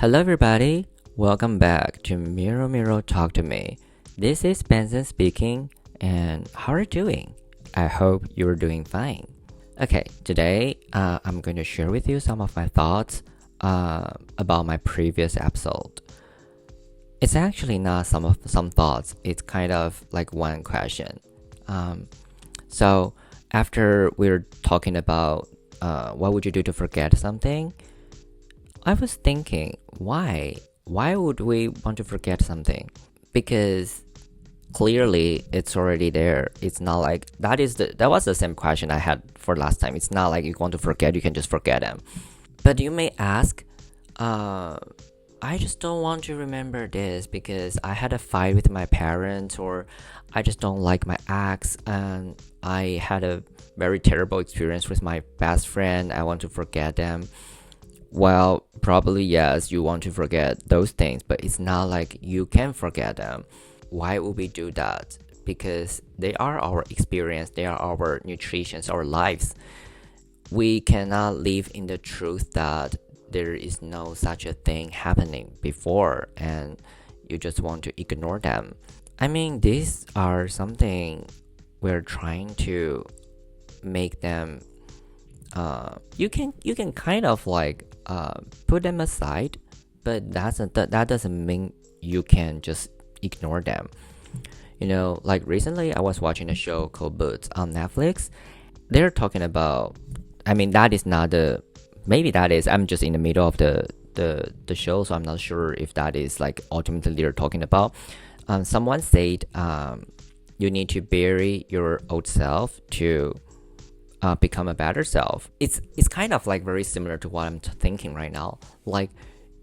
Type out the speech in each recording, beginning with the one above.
Hello, everybody. Welcome back to Miro Miro Talk to Me. This is Benson speaking, and how are you doing? I hope you're doing fine. Okay, today I'm going to share with you some of my thoughts about my previous episode. It's actually not some thoughts. It's kind of like one question. So after we're talking about what would you do to forget something, I was thinking, why? Why would we want to forget something? Because clearly it's already there. It's not like that was the same question I had for last time. It's not like you want to forget, you can just forget them. But you may ask, I just don't want to remember this because I had a fight with my parents, or I just don't like my ex, and I had a very terrible experience with my best friend. I want to forget them. Well, probably yes, you want to forget those things, but it's not like you can forget them. Why would we do that? Because they are our experience, they are our nutritions, our lives. We cannot live in the truth that there is no such a thing happening before and you just want to ignore them. I mean, these are something we're trying to make them you can kind of like put them aside, but that doesn't mean you can just ignore them. Like recently I was watching a show called Boots on Netflix. They're talking about, I mean, that is not the maybe that is, I'm just in the middle of the show, so I'm not sure if that is like ultimately they're talking about. Someone said you need to bury your old self to become a better self. It's kind of like very similar to what I'm thinking right now. Like,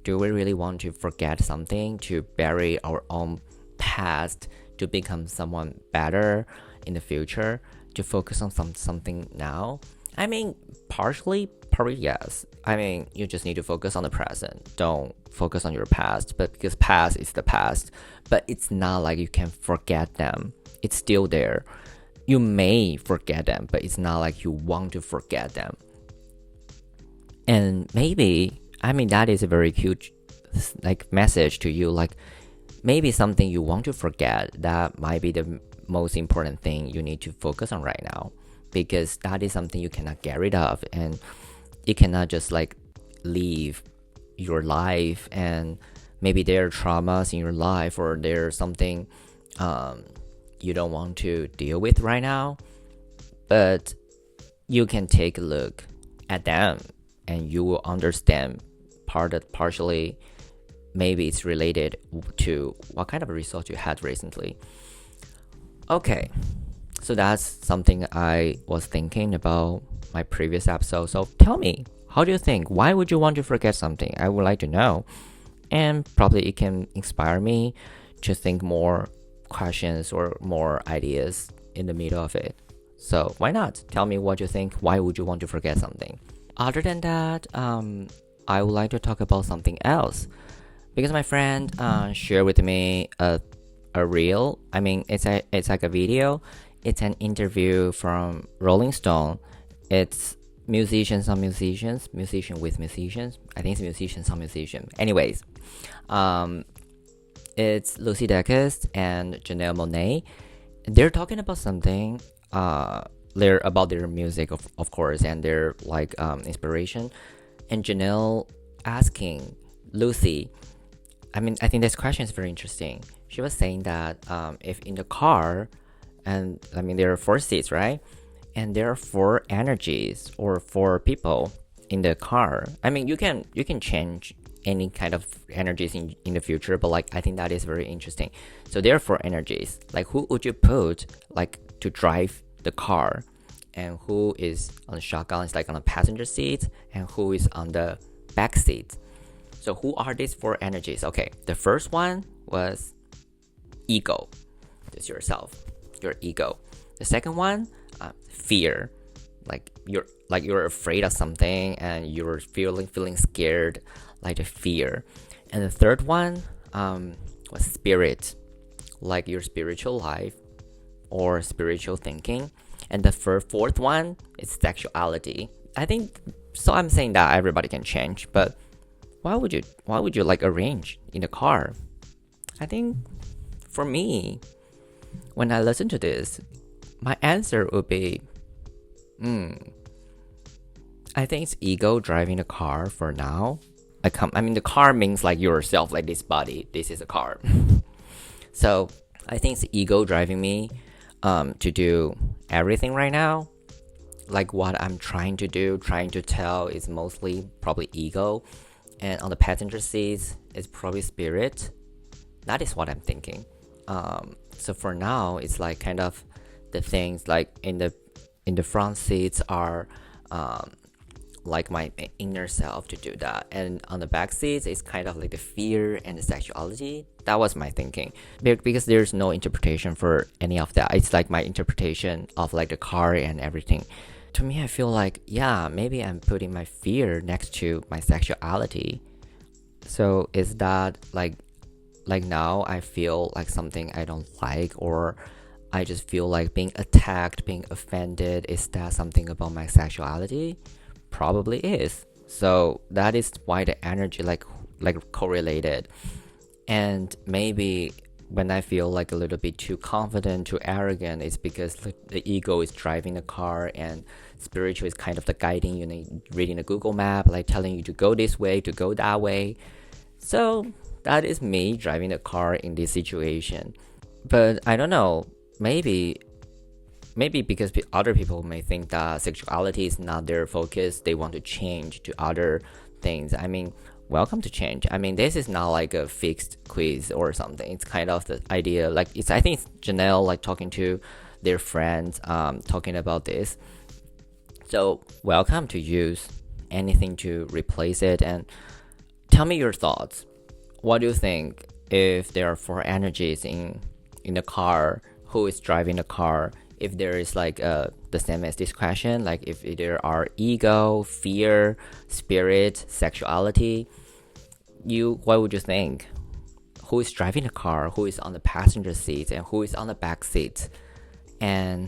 do we really want to forget something, to bury our own past, to become someone better in the future, to focus on something now? I mean, probably yes. I mean, you just need to focus on the present. Don't focus on your past, but because past is the past. But it's not like you can forget them. It's still there. You may forget them, but it's not like you want to forget them. And maybe, I mean, that is a very huge like message to you. Like, maybe something you want to forget, that might be the most important thing you need to focus on right now, because that is something you cannot get rid of, and you cannot just like leave your life, and maybe there are traumas in your life, or there's something you don't want to deal with right now, but you can take a look at them and you will understand partially maybe it's related to what kind of a result you had recently. Okay, so that's something I was thinking about my previous episode. So tell me, how do you think? Why would you want to forget something? I would like to know, and probably it can inspire me to think more questions or more ideas in the middle of it. So why not? Tell me what you think. Why would you want to forget something? Other than that, I would like to talk about something else, because my friend shared with me a reel. I mean, it's like a video. It's an interview from Rolling Stone. It's musicians on musicians, musician with musicians. I think it's musicians on musician. Anyways, it's Lucy Dacus and Janelle Monáe. They're talking about something. They're about their music, of course, and their like inspiration. And Janelle asking Lucy, I mean, I think this question is very interesting. She was saying that if in the car, and I mean there are 4 seats, right? And there are 4 energies or 4 people in the car. I mean, you can change any kind of energies in the future, but like I think that is very interesting. So there are 4 energies. Like, who would you put like to drive the car, and who is on the shotgun, it's like on the passenger seat, and who is on the back seat? So who are these 4 energies? Okay, the first one was ego. It's yourself, your ego. The second one, fear. Like you're afraid of something and you're feeling scared, like the fear. And the third one was spirit, like your spiritual life or spiritual thinking. And the fourth one is sexuality. I think so. I'm saying that everybody can change, but why would you like arrange in the car? I think for me, when I listen to this, my answer would be, I think it's ego driving the car for now. I mean, the car means like yourself, like this body. This is a car. So I think it's ego driving me to do everything right now. Like what I'm trying to do, trying to tell is mostly probably ego. And on the passenger seats, it's probably spirit. That is what I'm thinking. So for now, it's like kind of the things like in the front seats are like my inner self to do that, and on the back seats it's kind of like the fear and the sexuality. That was my thinking, because there's no interpretation for any of that. It's like my interpretation of like the car and everything. To me, I feel like, yeah, maybe I'm putting my fear next to my sexuality. So is that like now I feel like something I don't like, or I just feel like being attacked, being offended? Is that something about my sexuality? Probably is. So that is why the energy like correlated. And maybe when I feel like a little bit too confident, too arrogant, it's because like, the ego is driving the car, and spiritual is kind of the guiding, reading the Google map, like telling you to go this way, to go that way. So that is me driving the car in this situation. But I don't know, maybe because other people may think that sexuality is not their focus, they want to change to other things. I mean, welcome to change. I mean, this is not like a fixed quiz or something. It's kind of the idea, like I think it's Janelle like talking to their friends, talking about this. So welcome to use anything to replace it, and tell me your thoughts. What do you think if there are four energies in the car? Who is driving the car? If there is like the same as this question, like if there are ego, fear, spirit, sexuality, what would you think? Who is driving the car? Who is on the passenger seat? And who is on the back seat? And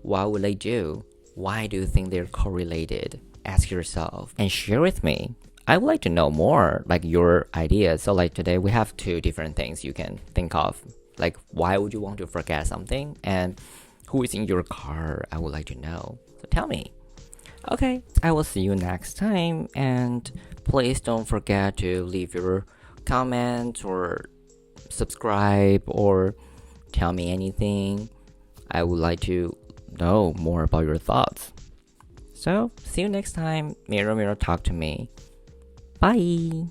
what would they do? Why do you think they're correlated? Ask yourself and share with me. I would like to know more, like your ideas. So like today we have two different things you can think of. Like why would you want to forget something? And who is in your car? I would like to know. So tell me. Okay, I will see you next time. And please don't forget to leave your comment or subscribe or tell me anything. I would like to know more about your thoughts. So see you next time. Mirror, mirror, talk to me. Bye.